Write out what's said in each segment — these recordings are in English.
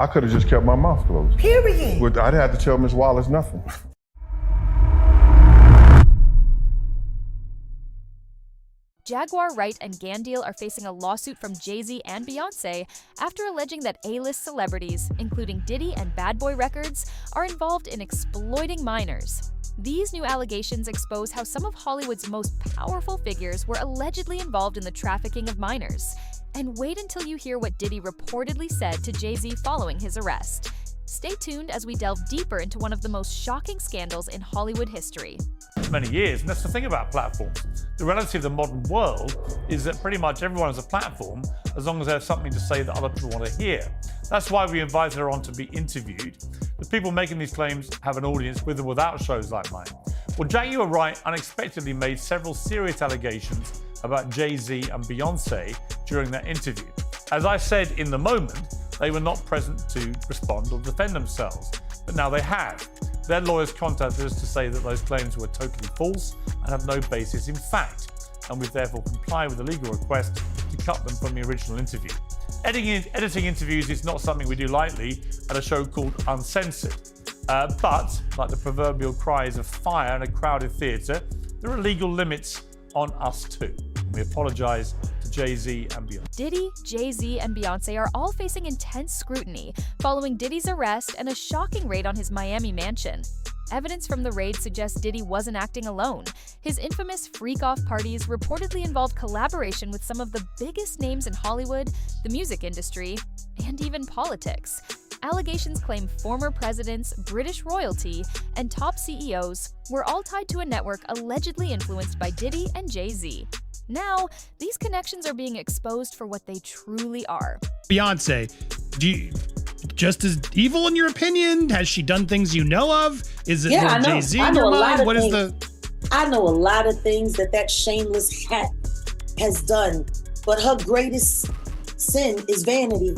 I could have just kept my mouth closed. Period. I'd have to tell Ms. Wallace nothing. Jaguar Wright and Gandil are facing a lawsuit from Jay-Z and Beyoncé after alleging that A-list celebrities, including Diddy and Bad Boy Records, are involved in exploiting minors. These new allegations expose how some of Hollywood's most powerful figures were allegedly involved in the trafficking of minors. And wait until you hear what Diddy reportedly said to Jay-Z following his arrest. Stay tuned as we delve deeper into one of the most shocking scandals in Hollywood history. Many years, and that's the thing about platforms. The reality of the modern world is that pretty much everyone has a platform as long as they have something to say that other people want to hear. That's why we invited her on to be interviewed. The people making these claims have an audience with or without shows like mine. Well, Jaguar Wright unexpectedly made several serious allegations about Jay-Z and Beyoncé during that interview. As I said in the moment, they were not present to respond or defend themselves, but now they have. Their lawyers contacted us to say that those claims were totally false and have no basis in fact, and we've therefore complied with the legal request to cut them from the original interview. Editing interviews is not something we do lightly at a show called Uncensored. But, like the proverbial cries of fire in a crowded theatre, there are legal limits on us too. We apologise to Jay-Z and Beyoncé. Diddy, Jay-Z, and Beyoncé are all facing intense scrutiny following Diddy's arrest and a shocking raid on his Miami mansion. Evidence from the raid suggests Diddy wasn't acting alone. His infamous freak-off parties reportedly involved collaboration with some of the biggest names in Hollywood, the music industry, and even politics. Allegations claim former presidents, British royalty, and top CEOs were all tied to a network allegedly influenced by Diddy and Jay-Z. Now, these connections are being exposed for what they truly are. Beyoncé, just as evil in your opinion? Has she done things you know of? Is it more Jay-Z in your mind? What is the? I know a lot of things that shameless hat has done, but her greatest sin is vanity.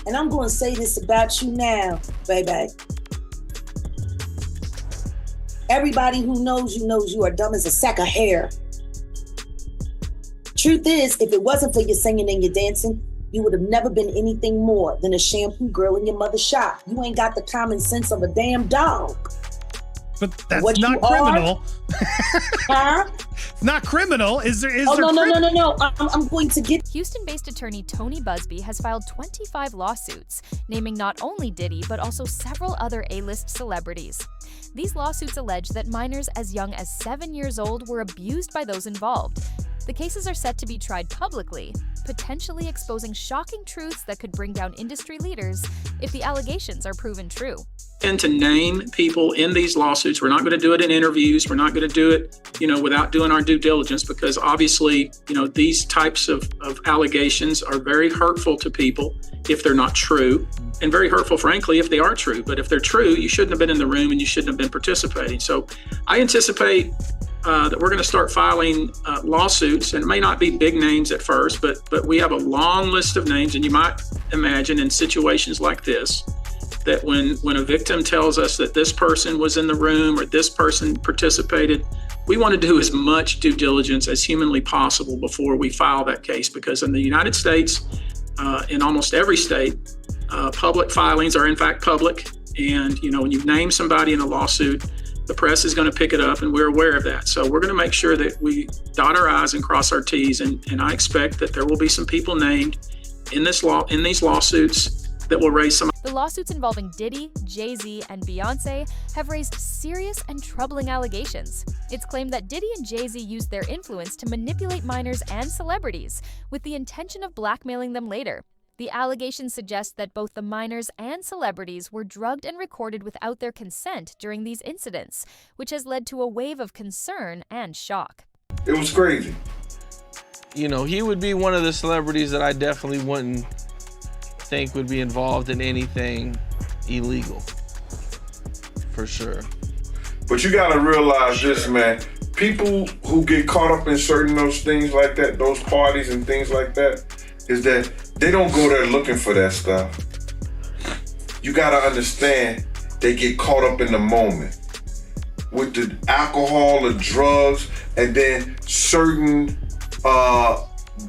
And I'm going to say this about you now, baby. Everybody who knows you are dumb as a sack of hair. Truth is, if it wasn't for your singing and your dancing, you would have never been anything more than a shampoo girl in your mother's shop. You ain't got the common sense of a damn dog. But that's not criminal. Huh? It's not criminal. Is there? No. I'm going to get. Houston-based attorney Tony Busby has filed 25 lawsuits, naming not only Diddy, but also several other A-list celebrities. These lawsuits allege that minors as young as 7 years old were abused by those involved. The cases are set to be tried publicly, potentially exposing shocking truths that could bring down industry leaders if the allegations are proven true. And to name people in these lawsuits, we're not going to do it in interviews. We're not going to do it, without doing our due diligence, because obviously, these types of allegations are very hurtful to people if they're not true, and very hurtful, frankly, if they are true. But if they're true, you shouldn't have been in the room and you shouldn't have been participating. So I anticipate that we're going to start filing lawsuits, and it may not be big names at first, but we have a long list of names, and you might imagine in situations like this, that when a victim tells us that this person was in the room or this person participated, we want to do as much due diligence as humanly possible before we file that case, because in the United States, in almost every state, public filings are in fact public, and when you name somebody in a lawsuit, the press is going to pick it up, and we're aware of that. So we're going to make sure that we dot our I's and cross our T's, and I expect that there will be some people named in these lawsuits that will raise some. The lawsuits involving Diddy, Jay-Z, and Beyoncé have raised serious and troubling allegations. It's claimed that Diddy and Jay-Z used their influence to manipulate minors and celebrities with the intention of blackmailing them later. The allegations suggest that both the minors and celebrities were drugged and recorded without their consent during these incidents, which has led to a wave of concern and shock. It was crazy. He would be one of the celebrities that I definitely wouldn't think would be involved in anything illegal, for sure. But you gotta realize this, man. People who get caught up in certain those things like that, those parties and things like that, is that they don't go there looking for that stuff. You gotta understand, they get caught up in the moment with the alcohol, the drugs, and then certain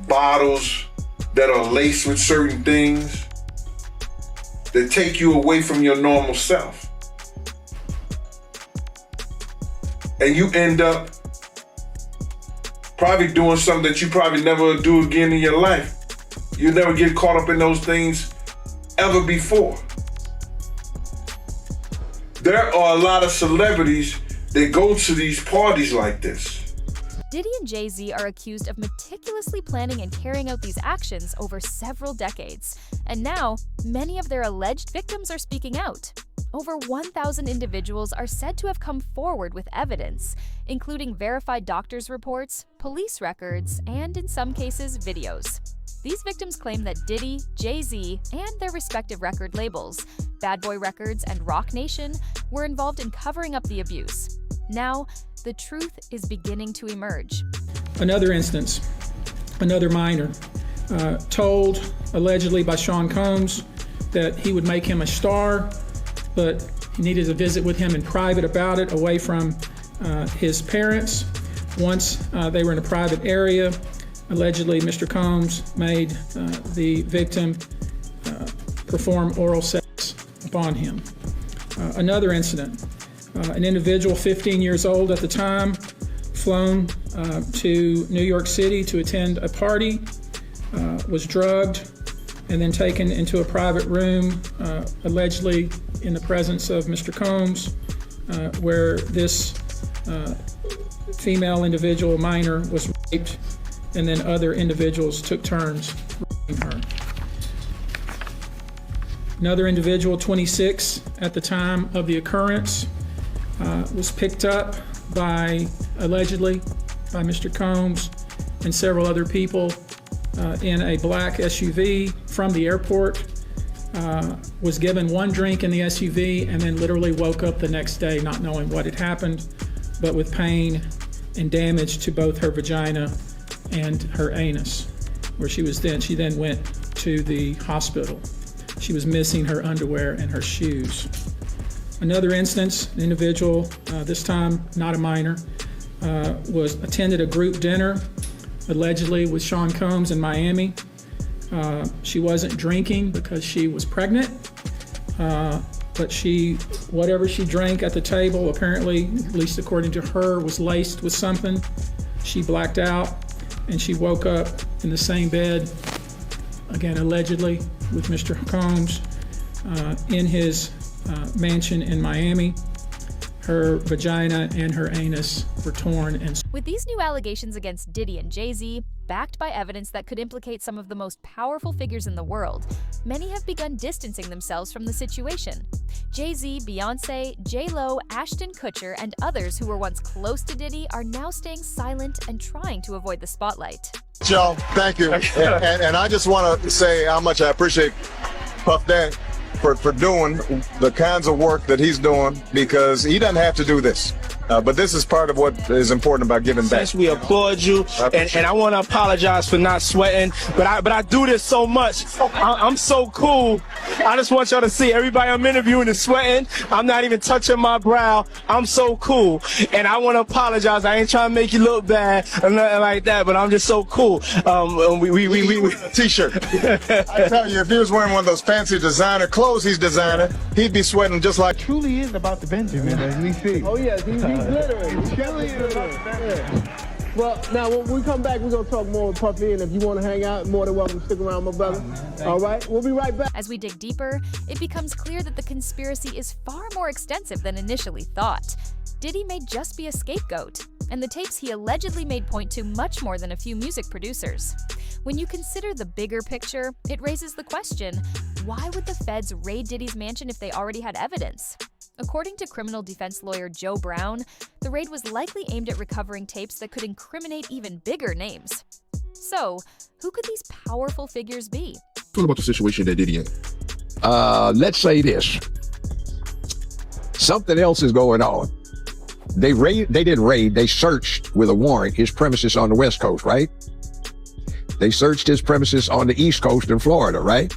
bottles that are laced with certain things. that take you away from your normal self. And you end up probably doing something that you probably never do again in your life. You never get caught up in those things ever before. There are a lot of celebrities that go to these parties like this. Diddy and Jay-Z are accused of meticulously planning and carrying out these actions over several decades. And now, many of their alleged victims are speaking out. Over 1,000 individuals are said to have come forward with evidence, including verified doctors' reports, police records, and in some cases, videos. These victims claim that Diddy, Jay-Z, and their respective record labels, Bad Boy Records and Roc Nation, were involved in covering up the abuse. Now, the truth is beginning to emerge. Another instance, another minor, told allegedly by Sean Combs that he would make him a star, but he needed to visit with him in private about it, away from his parents. Once they were in a private area, allegedly Mr. Combs made the victim perform oral sex upon him. Another incident, an individual 15 years old at the time, flown to New York City to attend a party, was drugged, and then taken into a private room, allegedly in the presence of Mr. Combs, where this female individual, minor, was raped, and then other individuals took turns raping her. Another individual, 26 at the time of the occurrence, was picked up allegedly by Mr. Combs and several other people in a black SUV from the airport, was given one drink in the SUV, and then literally woke up the next day not knowing what had happened, but with pain and damage to both her vagina and her anus, where she then went to the hospital. She was missing her underwear and her shoes. Another instance, an individual, this time not a minor, attended a group dinner, allegedly with Sean Combs in Miami. She wasn't drinking because she was pregnant, but whatever she drank at the table, apparently, at least according to her, was laced with something. She blacked out, and she woke up in the same bed, again allegedly, with Mr. Combs in his mansion in Miami. Her vagina and her anus were torn. With these new allegations against Diddy and Jay-Z, backed by evidence that could implicate some of the most powerful figures in the world, many have begun distancing themselves from the situation. Jay-Z, Beyonce, J-Lo, Ashton Kutcher, and others who were once close to Diddy are now staying silent and trying to avoid the spotlight. Joe, thank you. And I just want to say how much I appreciate Puff Daddy for doing the kinds of work that he's doing, because he doesn't have to do this. But this is part of what is important about giving back. We applaud you, and I want to apologize for not sweating, but I do this so much. I'm so cool. I just want y'all to see everybody I'm interviewing is sweating. I'm not even touching my brow. I'm so cool, and I want to apologize. I ain't trying to make you look bad or nothing like that, but I'm just so cool. We a t-shirt. I tell you, if he was wearing one of those fancy designer clothes he's designing, he'd be sweating just like. Truly is about the Benjamin, as we see. Oh yeah, he's glittering. Well, now when we come back, we're gonna talk more with Puffy, and if you want to hang out, more than welcome to stick around, my brother. All right, we'll be right back. As we dig deeper, it becomes clear that the conspiracy is far more extensive than initially thought. Diddy may just be a scapegoat, and the tapes he allegedly made point to much more than a few music producers. When you consider the bigger picture, it raises the question, why would the feds raid Diddy's mansion if they already had evidence? According to criminal defense lawyer Joe Brown, the raid was likely aimed at recovering tapes that could incriminate even bigger names. So, who could these powerful figures be? What about the situation that Diddy in? Let's say this. Something else is going on. They didn't raid, they searched with a warrant his premises on the West Coast, right? They searched his premises on the East Coast in Florida, right?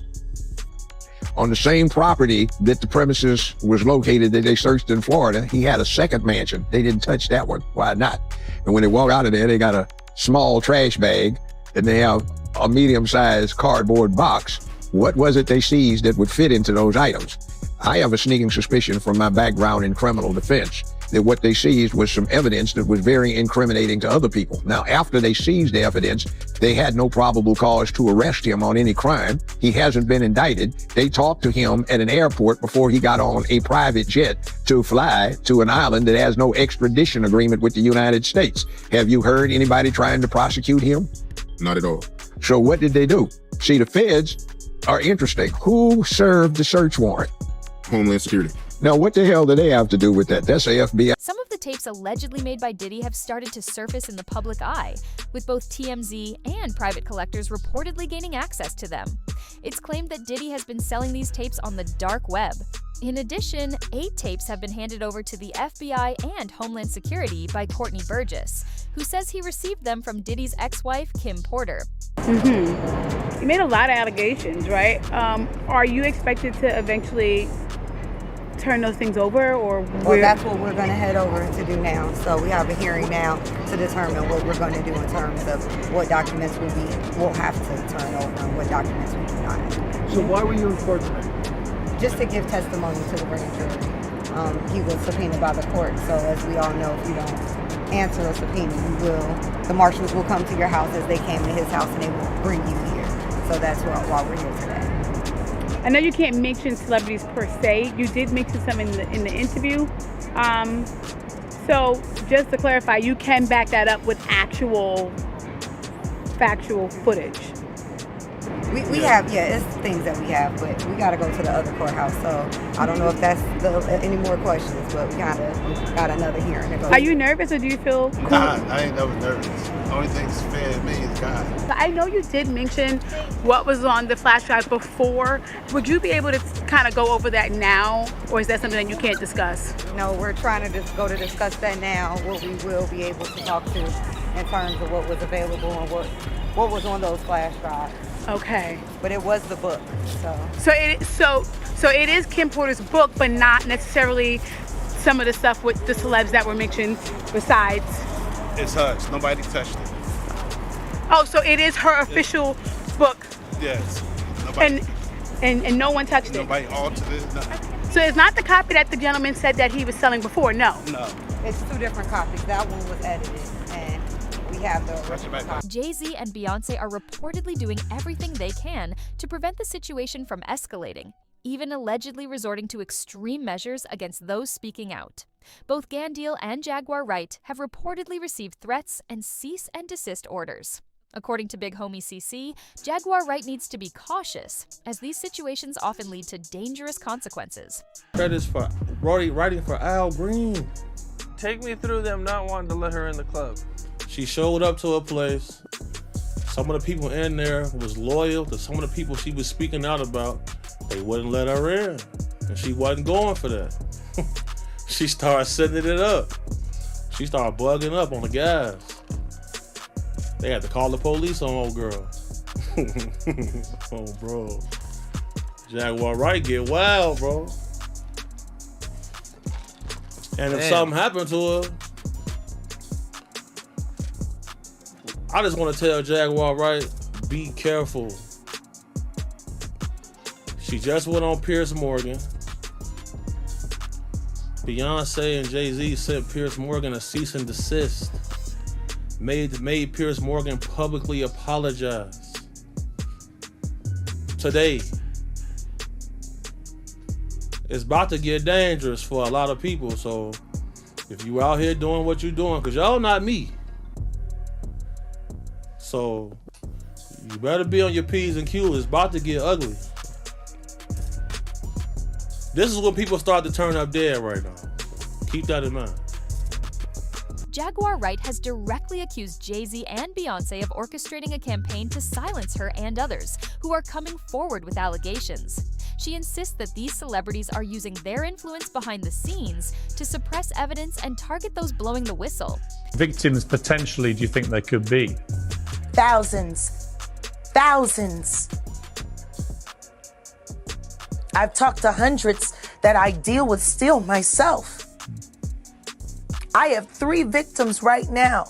On the same property that the premises was located that they searched in Florida, he had a second mansion. They didn't touch that one. Why not? And when they walk out of there, they got a small trash bag and they have a medium-sized cardboard box What was it they seized that would fit into those items? I have a sneaking suspicion from my background in criminal defense that what they seized was some evidence that was very incriminating to other people. Now, after they seized the evidence, they had no probable cause to arrest him on any crime. He hasn't been indicted. They talked to him at an airport before he got on a private jet to fly to an island that has no extradition agreement with the United States. Have you heard anybody trying to prosecute him? Not at all. So what did they do? See, the feds are interesting. Who served the search warrant? Homeland Security. Now, what the hell do they have to do with that? That's the FBI. Some of the tapes allegedly made by Diddy have started to surface in the public eye, with both TMZ and private collectors reportedly gaining access to them. It's claimed that Diddy has been selling these tapes on the dark web. In addition, 8 tapes have been handed over to the FBI and Homeland Security by Courtney Burgess, who says he received them from Diddy's ex-wife, Kim Porter. You made a lot of allegations, right? Are you expected to eventually turn those things over, or well, that's what we're going to head over to do now. So we have a hearing now to determine what we're going to do in terms of what documents we'll have to turn over and what documents we do not have. So why were you in court today? Just to give testimony to the grand jury. He was subpoenaed by the court, so as we all know, if you don't answer a subpoena, the marshals will come to your house as they came to his house and they will bring you here. So that's why we're here today. I know you can't mention celebrities per se. You did mention some in the interview. So just to clarify, you can back that up with actual factual footage. We have, it's things that we have, but we got to go to the other courthouse. So I don't know if that's any more questions, but we got another hearing to go. Are you nervous or do you feel cool? God, I ain't never nervous. The only thing that's fair to me is God. I know you did mention what was on the flash drive before. Would you be able to kind of go over that now, or is that something that you can't discuss? No, we're trying to discuss that now, what we will be able to talk to in terms of what was available and what was on those flash drives. Okay. But it was the book, so. So it is Kim Porter's book, but not necessarily some of the stuff with the celebs that were mentioned besides. It's hers. Nobody touched it. Oh, so it is her official book. Yes. Nobody, and no one touched nobody altered it. Nothing. So it's not the copy that the gentleman said that he was selling before. No. No. It's 2 different copies. That one was edited, and we have the original copy. Jay-Z and Beyonce are reportedly doing everything they can to prevent the situation from escalating, even allegedly resorting to extreme measures against those speaking out. Both Gandil and Jaguar Wright have reportedly received threats and cease and desist orders. According to Big Homie CC, Jaguar Wright needs to be cautious, as these situations often lead to dangerous consequences. Credits for writing for Al Green. Take me through them not wanting to let her in the club. She showed up to a place. Some of the people in there was loyal to some of the people she was speaking out about. They wouldn't let her in, and she wasn't going for that. She started setting it up. She started bugging up on the guys. They had to call the police on old girl. Oh, bro. Jaguar Wright get wild, bro. And if something happened to her, I just want to tell Jaguar Wright, be careful. She just went on Piers Morgan. Beyonce and Jay-Z sent Piers Morgan a cease and desist. Made Piers Morgan publicly apologize. Today. It's about to get dangerous for a lot of people, so if you out here doing what you're doing, because y'all not me. So you better be on your P's and Q's. It's about to get ugly. This is when people start to turn up dead right now. Keep that in mind. Jaguar Wright has directly accused Jay-Z and Beyonce of orchestrating a campaign to silence her and others who are coming forward with allegations. She insists that these celebrities are using their influence behind the scenes to suppress evidence and target those blowing the whistle. Victims potentially, do you think there could be? Thousands. I've talked to hundreds that I deal with still myself. I have 3 victims right now.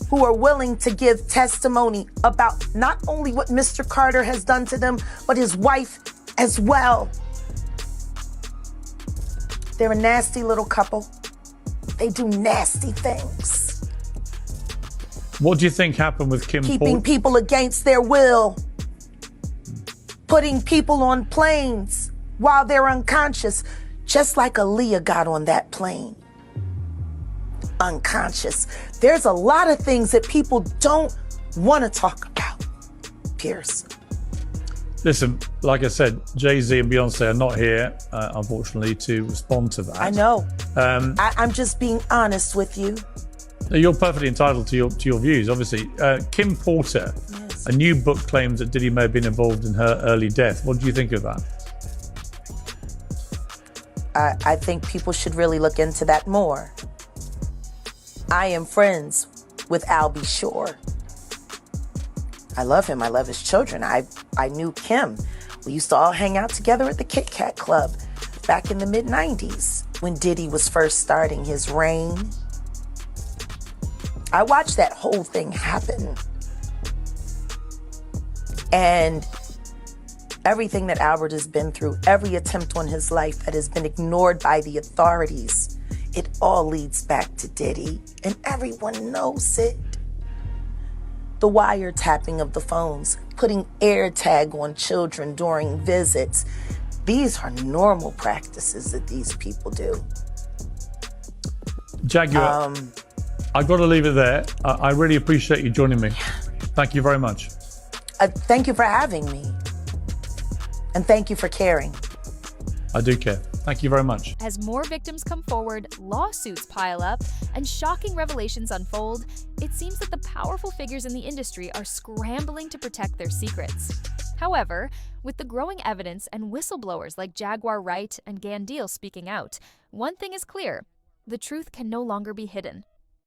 who are willing to give testimony about not only what Mr. Carter has done to them, but his wife as well. They're a nasty little couple. They do nasty things. What do you think happened with Kim Keeping people against their will. Putting people on planes while they're unconscious, just like Aaliyah got on that plane. Unconscious. There's a lot of things that people don't want to talk about, Pierce. Listen, like I said, Jay-Z and Beyonce are not here, unfortunately, to respond to that. I know. I'm just being honest with you. You're perfectly entitled to your views, obviously. Kim Porter, a new book claims that Diddy may have been involved in her early death. What do you think of that? I think people should really look into that more. I am friends with Albie Shore. I love him. I love his children. I knew Kim. We used to all hang out together at the Kit Kat Club back in the mid-90s when Diddy was first starting his reign. I watched that whole thing happen. And everything that Albert has been through, every attempt on his life that has been ignored by the authorities, it all leads back to Diddy, and everyone knows it. The wiretapping of the phones, putting air tag on children during visits. These are normal practices that these people do. Jaguar, I've got to leave it there. I really appreciate you joining me. Thank you very much. Thank you for having me. And thank you for caring. I do care. Thank you very much. As more victims come forward, lawsuits pile up, and shocking revelations unfold, it seems that the powerful figures in the industry are scrambling to protect their secrets. However, with the growing evidence and whistleblowers like Jaguar Wright and Gandil speaking out, one thing is clear: the truth can no longer be hidden.